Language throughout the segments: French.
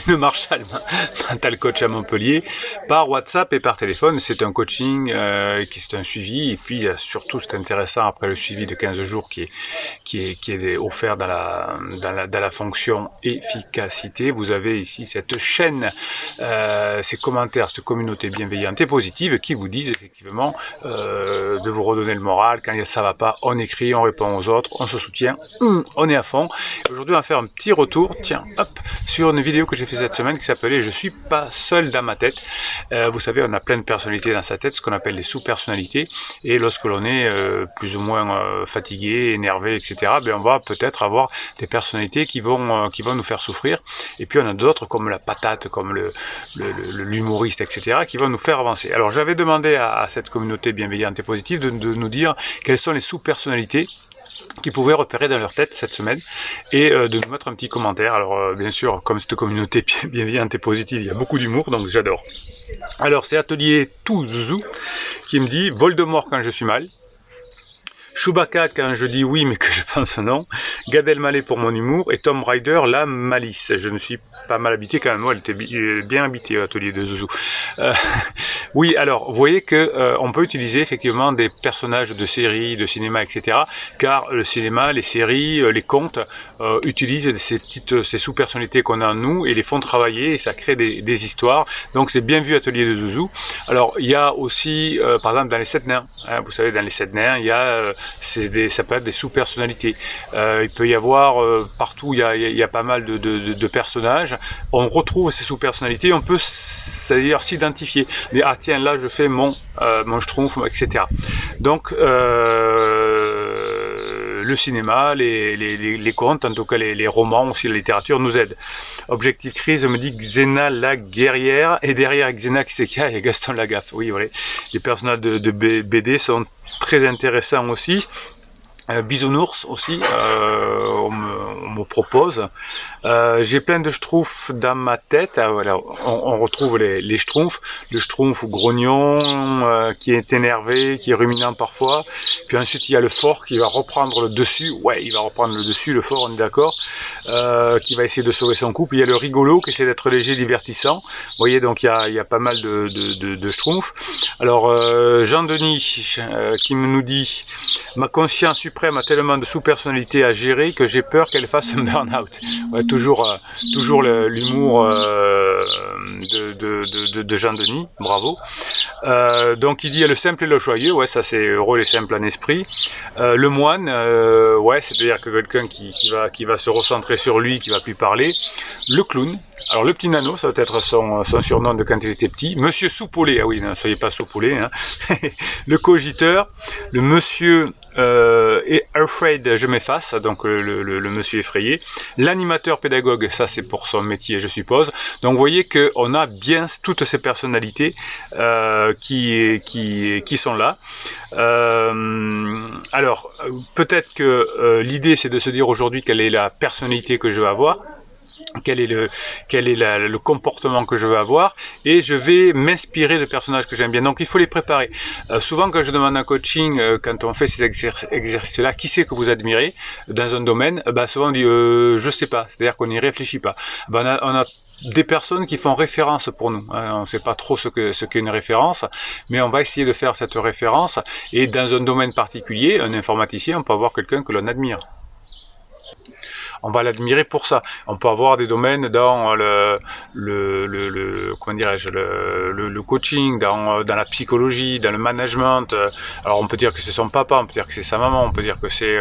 une Marshall Mental Coach à Montpellier par WhatsApp et par téléphone. C'est un coaching qui c'est un suivi, et puis surtout c'est intéressant après le suivi de 15 jours qui est offert dans la fonction efficacité. Vous avez ici cette chaîne, ces commentaires, cette communauté bienveillante et positive qui vous disent effectivement de vous redonner le moral. Quand ça va pas, on écrit, on répond aux autres, on se soutient, on est à fond. Aujourd'hui, on va faire un petit retour, tiens, hop, sur une vidéo que j'ai fait cette semaine qui s'appelait « Je suis pas seul dans ma tête ». Vous savez, on a plein de personnalités dans sa tête, ce qu'on appelle les sous-personnalités. Et lorsque l'on est plus ou moins fatigué, énervé, etc., ben on va peut-être avoir des personnalités qui vont nous faire souffrir. Et puis on a d'autres comme la patate, comme l'humoriste, etc., qui vont nous faire avancer. Alors j'avais demandé à cette communauté bienveillante et positive de nous dire quelles sont les sous-personnalités qui pouvaient repérer dans leur tête cette semaine et de nous mettre un petit commentaire. Alors bien sûr, comme cette communauté bienveillante et positive, il y a beaucoup d'humour, donc j'adore. Alors c'est Atelier Tout Zouzou qui me dit « Voldemort quand je suis mal ». Chewbacca quand je dis oui mais que je pense non, Gad Elmaleh pour mon humour et Tom Rider la malice. Je me suis pas mal habité quand même, moi elle était bien habitée Atelier de Zouzou. Oui, alors vous voyez que on peut utiliser effectivement des personnages de séries, de cinéma, etc. Car le cinéma, les séries, les contes utilisent ces sous-personnalités qu'on a en nous et les font travailler et ça crée des histoires. Donc c'est bien vu Atelier de Zouzou. Alors il y a aussi par exemple dans les 7 nains, hein, vous savez dans les 7 nains il y a ça peut être des sous-personnalités. Il peut y avoir partout, il y a pas mal de personnages. On retrouve ces sous-personnalités, on peut c'est-à-dire s'identifier. Ah tiens, là je fais mon schtroumpf, etc. Donc le cinéma, les contes, en tout cas les romans, aussi la littérature nous aident. Objectif Crise me dit Xena la guerrière, et derrière Xena qui c'est qu'il y a Gaston Lagaffe. Oui, vrai. Les personnages de BD sont très intéressants aussi. Bisounours aussi, on me propose. J'ai plein de schtroumpfs dans ma tête. Ah, voilà, on retrouve les schtroumpfs. Le schtroumpf grognon, qui est énervé, qui est ruminant parfois. Puis ensuite il y a le fort qui va reprendre le dessus. Ouais, il va reprendre le dessus, le fort, on est d'accord. Qui va essayer de sauver son couple. Il y a le rigolo qui essaie d'être léger, divertissant. Vous voyez, donc il y a pas mal de schtroumpfs. Alors Jean-Denis qui nous dit ma conscience suprême a tellement de sous-personnalités à gérer que j'ai peur qu'elle fasse un burn-out. Ouais, toujours l'humour de Jean-Denis, bravo. Donc il dit le simple et le joyeux, ouais, ça c'est heureux et simple en esprit. Le moine, ouais, c'est-à-dire que quelqu'un qui va se recentrer sur lui, qui va plus parler. Le clown, alors le petit nano, ça va être son surnom de quand il était petit. Monsieur Soupolé, ah oui, ne soyez pas Soupolé, hein. Le cogiteur, le monsieur et afraid, je m'efface, donc le monsieur effrayé. L'animateur pédagogue, ça c'est pour son métier, je suppose. Donc vous voyez qu'on a bien toutes ces personnalités qui sont là. Alors, peut-être que l'idée c'est de se dire aujourd'hui quelle est la personnalité que je vais avoir. Quel est le comportement que je veux avoir, et je vais m'inspirer de personnages que j'aime bien. Donc il faut les préparer. Souvent quand je demande un coaching, quand on fait ces exercices-là, qui c'est que vous admirez dans un domaine, souvent on dit je sais pas, c'est-à-dire qu'on n'y réfléchit pas. On a des personnes qui font référence pour nous. On ne sait pas trop ce qu'est une référence, mais on va essayer de faire cette référence, et dans un domaine particulier, un informaticien, on peut avoir quelqu'un que l'on admire. On va l'admirer pour ça. On peut avoir des domaines dans comment dirais-je, le coaching, dans la psychologie, dans le management. Alors on peut dire que c'est son papa, on peut dire que c'est sa maman, on peut dire que c'est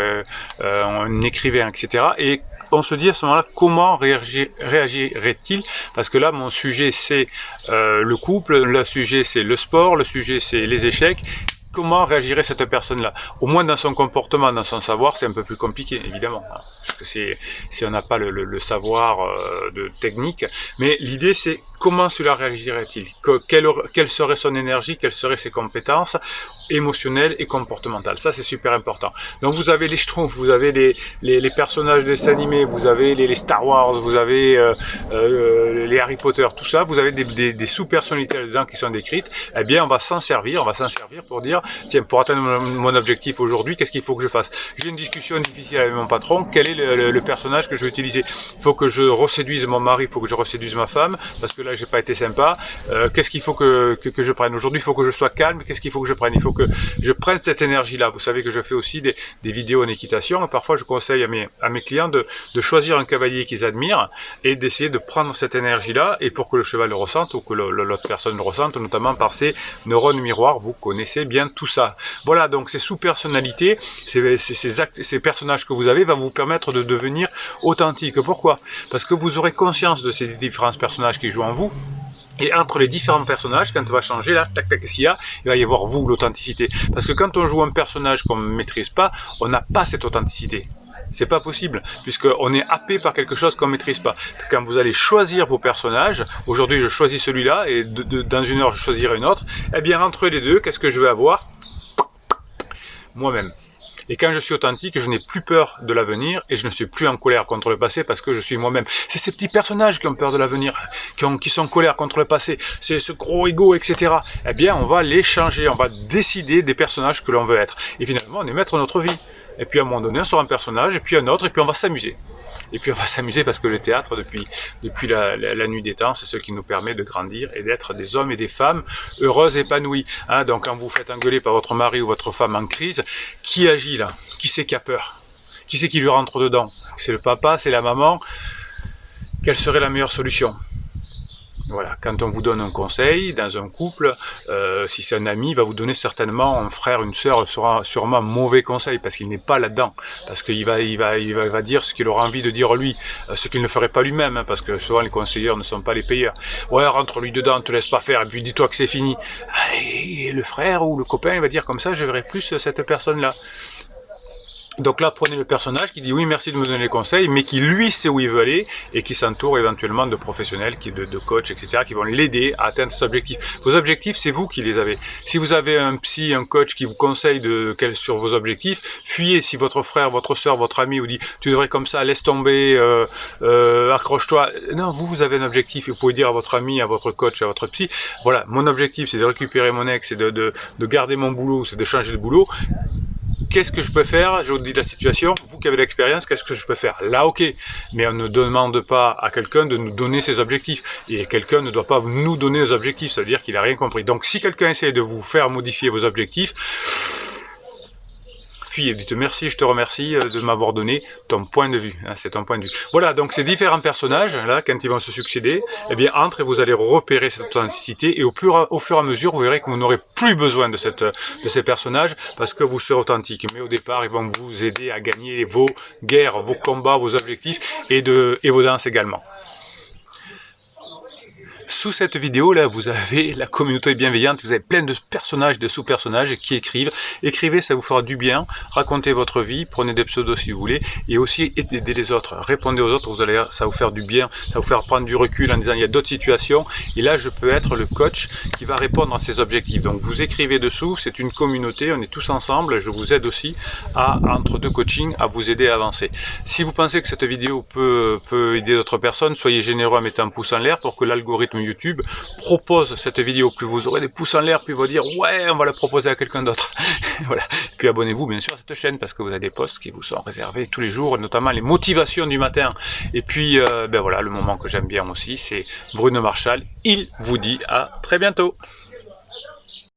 un écrivain, etc. Et on se dit à ce moment-là, comment réagirait-il? Parce que là, mon sujet, c'est le couple, le sujet, c'est le sport, le sujet, c'est les échecs. Comment réagirait cette personne-là? Au moins dans son comportement, dans son savoir, c'est un peu plus compliqué, évidemment. Parce que si on n'a pas le savoir de technique. Mais l'idée, c'est comment cela réagirait-il? Quelle serait son énergie? Quelles seraient ses compétences émotionnelles et comportementales? Ça, c'est super important. Donc, vous avez les Schtroumpfs, vous avez les personnages de dessins animés, vous avez les Star Wars, vous avez les Harry Potter, tout ça. Vous avez des sous-personnalités là-dedans qui sont décrites. Eh bien, on va s'en servir pour dire, tiens, pour atteindre mon objectif aujourd'hui, qu'est-ce qu'il faut que je fasse? J'ai une discussion difficile avec mon patron, quelle est le personnage que je vais utiliser. Il faut que je reséduise mon mari, il faut que je reséduise ma femme, parce que là j'ai pas été sympa. Qu'est-ce qu'il faut que je prenne aujourd'hui? Il faut que je sois calme. Qu'est-ce qu'il faut que je prenne? Il faut que je prenne cette énergie-là. Vous savez que je fais aussi des vidéos en équitation, et parfois je conseille à mes clients de choisir un cavalier qu'ils admirent et d'essayer de prendre cette énergie-là, et pour que le cheval le ressente ou que l'autre personne le ressente, notamment par ses neurones miroirs. Vous connaissez bien tout ça. Voilà, donc ces sous-personnalités, ces personnages que vous avez va vous permettre de devenir authentique. Pourquoi? Parce que vous aurez conscience de ces différents personnages qui jouent en vous. Et entre les différents personnages, quand on va changer, là, tac, tac, il va y avoir vous, l'authenticité. Parce que quand on joue un personnage qu'on ne maîtrise pas, on n'a pas cette authenticité. C'est pas possible, puisqu'on est happé par quelque chose qu'on ne maîtrise pas. Quand vous allez choisir vos personnages, aujourd'hui je choisis celui-là, et dans une heure je choisirai une autre, eh bien entre les deux, qu'est-ce que je vais avoir? Moi-même. Et quand je suis authentique, je n'ai plus peur de l'avenir et je ne suis plus en colère contre le passé parce que je suis moi-même. C'est ces petits personnages qui ont peur de l'avenir, qui sont en colère contre le passé, c'est ce gros ego, etc. Eh bien, on va les changer, on va décider des personnages que l'on veut être. Et finalement, on est maître de notre vie. Et puis à un moment donné, on sera un personnage, et puis un autre, et puis on va s'amuser. Et puis on va s'amuser parce que le théâtre, depuis la nuit des temps, c'est ce qui nous permet de grandir et d'être des hommes et des femmes heureuses et épanouis. Hein, donc quand vous faites engueuler par votre mari ou votre femme en crise, qui agit là? Qui c'est qui a peur? Qui c'est qui lui rentre dedans? C'est le papa, c'est la maman? Quelle serait la meilleure solution? Voilà, quand on vous donne un conseil dans un couple, si c'est un ami, il va vous donner certainement, un frère, une sœur sera sûrement un mauvais conseil parce qu'il n'est pas là-dedans, parce qu'il va dire ce qu'il aura envie de dire lui, ce qu'il ne ferait pas lui-même, hein, parce que souvent les conseillers ne sont pas les payeurs. Ouais, rentre lui dedans, te laisse pas faire, et puis dis-toi que c'est fini. Et le frère ou le copain, il va dire comme ça, je verrai plus cette personne-là. Donc là, prenez le personnage qui dit oui, merci de me donner les conseils, mais qui lui sait où il veut aller et qui s'entoure éventuellement de professionnels, de coachs, etc., qui vont l'aider à atteindre ses objectifs. Vos objectifs, c'est vous qui les avez. Si vous avez un psy, un coach qui vous conseille sur vos objectifs, fuyez. Si votre frère, votre soeur, votre ami vous dit tu devrais comme ça, laisse tomber, accroche-toi. Non, vous avez un objectif. Vous pouvez dire à votre ami, à votre coach, à votre psy, voilà, mon objectif, c'est de récupérer mon ex, c'est de garder mon boulot, c'est de changer de boulot. Qu'est-ce que je peux faire? Je vous dis la situation, vous qui avez l'expérience, qu'est-ce que je peux faire? Là, ok, mais on ne demande pas à quelqu'un de nous donner ses objectifs. Et quelqu'un ne doit pas nous donner nos objectifs, ça veut dire qu'il n'a rien compris. Donc si quelqu'un essaie de vous faire modifier vos objectifs, fuyez, dites merci, je te remercie de m'avoir donné ton point de vue, hein, c'est ton point de vue. Voilà, donc ces différents personnages, là, quand ils vont se succéder, eh bien, entre et vous allez repérer cette authenticité, et au fur et à mesure, vous verrez que vous n'aurez plus besoin de ces personnages, parce que vous serez authentique. Mais au départ, ils vont vous aider à gagner vos guerres, vos combats, vos objectifs, et vos danses également. Sous cette vidéo là, vous avez la communauté bienveillante, vous avez plein de personnages, de sous-personnages qui écrivent. Écrivez, ça vous fera du bien. Racontez votre vie, prenez des pseudos si vous voulez, et aussi aidez les autres. Répondez aux autres, ça va vous faire du bien, ça va vous faire prendre du recul en disant il y a d'autres situations, et là je peux être le coach qui va répondre à ces objectifs. Donc vous écrivez dessous, c'est une communauté, on est tous ensemble, je vous aide aussi entre deux coachings, à vous aider à avancer. Si vous pensez que cette vidéo peut aider d'autres personnes, soyez généreux en mettant un pouce en l'air pour que l'algorithme YouTube propose cette vidéo. Plus vous aurez des pouces en l'air, plus vous dire ouais, on va la proposer à quelqu'un d'autre. Voilà. Et puis abonnez-vous bien sûr à cette chaîne parce que vous avez des posts qui vous sont réservés tous les jours, notamment les motivations du matin. Et puis ben voilà, le moment que j'aime bien aussi, c'est Bruno Marchal. Il vous dit à très bientôt.